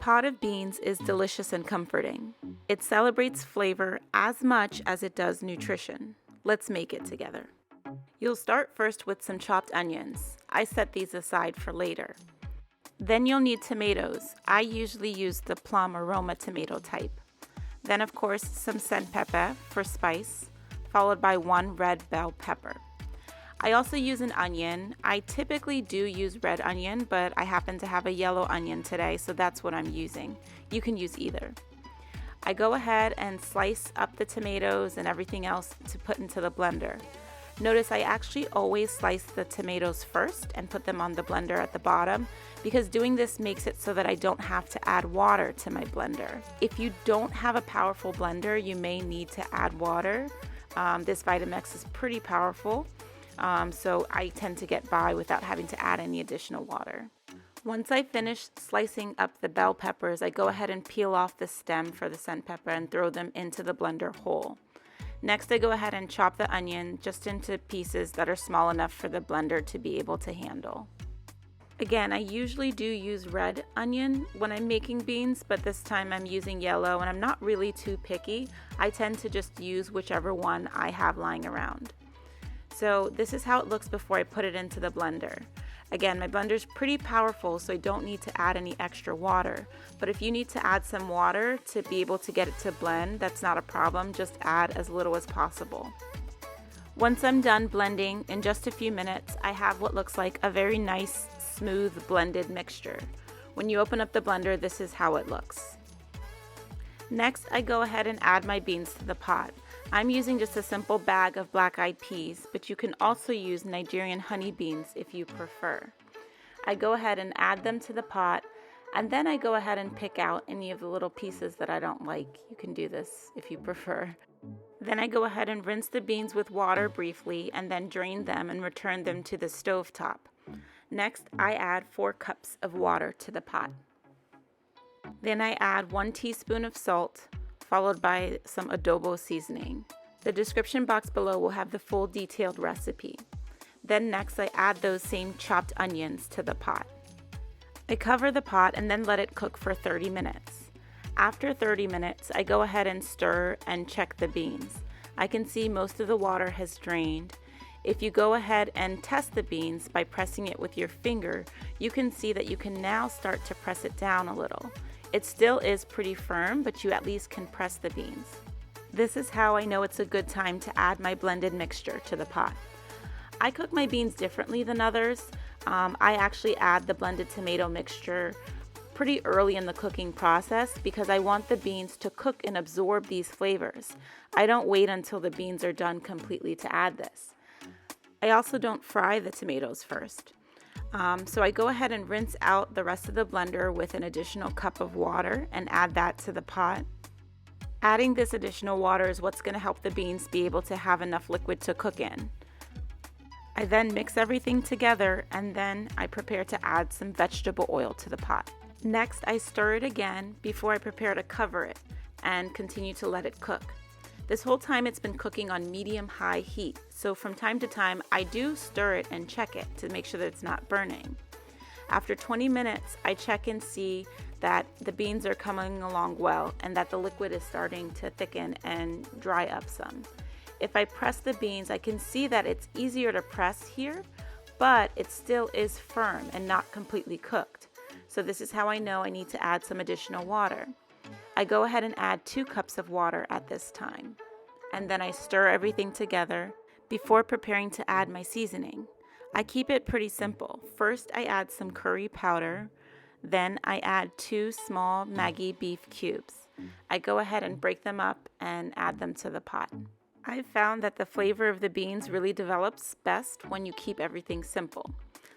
pot of beans is delicious and comforting. It celebrates flavor as much as it does nutrition. Let's make it together. You'll start first with some chopped onions. I set these aside for later. Then you'll need tomatoes. I usually use the plum aroma tomato type. Then of course some sen pepper for spice, followed by 1 red bell pepper. I also use an onion. I typically do use red onion, but I happen to have a yellow onion today, so that's what I'm using. You can use either. I go ahead and slice up the tomatoes and everything else to put into the blender. Notice I actually always slice the tomatoes first and put them on the blender at the bottom, because doing this makes it so that I don't have to add water to my blender. If you don't have a powerful blender, you may need to add water. This Vitamix is pretty powerful. So I tend to get by without having to add any additional water. Once I finish slicing up the bell peppers, I go ahead and peel off the stem for the sen pepper and throw them into the blender whole. Next, I go ahead and chop the onion just into pieces that are small enough for the blender to be able to handle. Again, I usually do use red onion when I'm making beans, but this time I'm using yellow, and I'm not really too picky. I tend to just use whichever one I have lying around. So this is how it looks before I put it into the blender. Again, my blender's pretty powerful, so I don't need to add any extra water. But if you need to add some water to be able to get it to blend, that's not a problem. Just add as little as possible. Once I'm done blending, in just a few minutes, I have what looks like a very nice, smooth, blended mixture. When you open up the blender, this is how it looks. Next, I go ahead and add my beans to the pot. I'm using just a simple bag of black-eyed peas, but you can also use Nigerian honey beans if you prefer. I go ahead and add them to the pot, and then I go ahead and pick out any of the little pieces that I don't like. You can do this if you prefer. Then I go ahead and rinse the beans with water briefly, and then drain them and return them to the stovetop. Next, I add 4 cups of water to the pot. Then I add 1 teaspoon of salt, followed by some adobo seasoning. The description box below will have the full detailed recipe. Then next I add those same chopped onions to the pot. I cover the pot and then let it cook for 30 minutes. After 30 minutes, I go ahead and stir and check the beans. I can see most of the water has drained. If you go ahead and test the beans by pressing it with your finger, you can see that you can now start to press it down a little. It still is pretty firm, but you at least can press the beans. This is how I know it's a good time to add my blended mixture to the pot. I cook my beans differently than others. I actually add the blended tomato mixture pretty early in the cooking process because I want the beans to cook and absorb these flavors. I don't wait until the beans are done completely to add this. I also don't fry the tomatoes first. So I go ahead and rinse out the rest of the blender with an additional cup of water and add that to the pot. Adding this additional water is what's going to help the beans be able to have enough liquid to cook in. I then mix everything together, and then I prepare to add some vegetable oil to the pot. Next, I stir it again before I prepare to cover it and continue to let it cook. This whole time it's been cooking on medium-high heat, so from time to time I do stir it and check it to make sure that it's not burning. After 20 minutes, I check and see that the beans are coming along well and that the liquid is starting to thicken and dry up some. If I press the beans, I can see that it's easier to press here, but it still is firm and not completely cooked. So this is how I know I need to add some additional water. I go ahead and add 2 cups of water at this time, and then I stir everything together before preparing to add my seasoning. I keep it pretty simple. First, I add some curry powder, then I add 2 small Maggi beef cubes. I go ahead and break them up and add them to the pot. I've found that the flavor of the beans really develops best when you keep everything simple.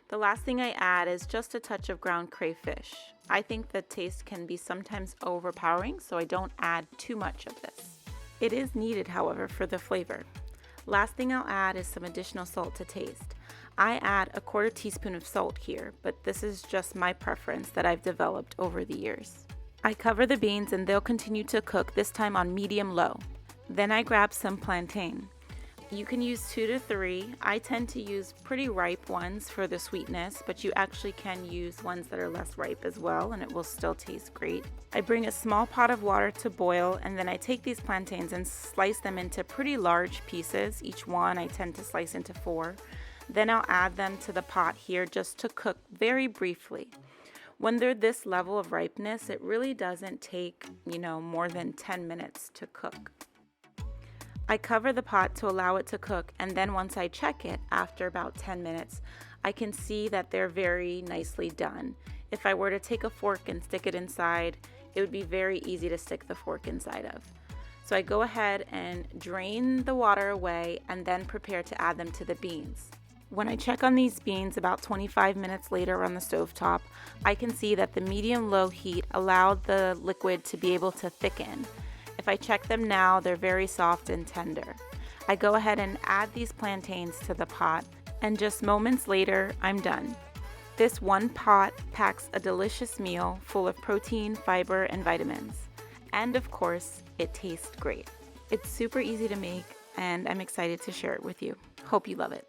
The last thing I add is just a touch of ground crayfish. I think the taste can be sometimes overpowering, so I don't add too much of this. It is needed, however, for the flavor. Last thing I'll add is some additional salt to taste. I add a 1/4 teaspoon of salt here, but this is just my preference that I've developed over the years. I cover the beans and they'll continue to cook, this time on medium-low. Then I grab some plantain. You can use 2 to 3. I tend to use pretty ripe ones for the sweetness, but you actually can use ones that are less ripe as well, and it will still taste great. I bring a small pot of water to boil, and then I take these plantains and slice them into pretty large pieces. Each one I tend to slice into 4. Then I'll add them to the pot here just to cook very briefly. When they're this level of ripeness, it really doesn't take, more than 10 minutes to cook. I cover the pot to allow it to cook, and then once I check it after about 10 minutes, I can see that they're very nicely done. If I were to take a fork and stick it inside, it would be very easy to stick the fork inside of. So I go ahead and drain the water away and then prepare to add them to the beans. When I check on these beans about 25 minutes later on the stovetop, I can see that the medium-low heat allowed the liquid to be able to thicken. If I check them now, they're very soft and tender. I go ahead and add these plantains to the pot, and just moments later, I'm done. This one pot packs a delicious meal full of protein, fiber, and vitamins. And of course, it tastes great. It's super easy to make, and I'm excited to share it with you. Hope you love it.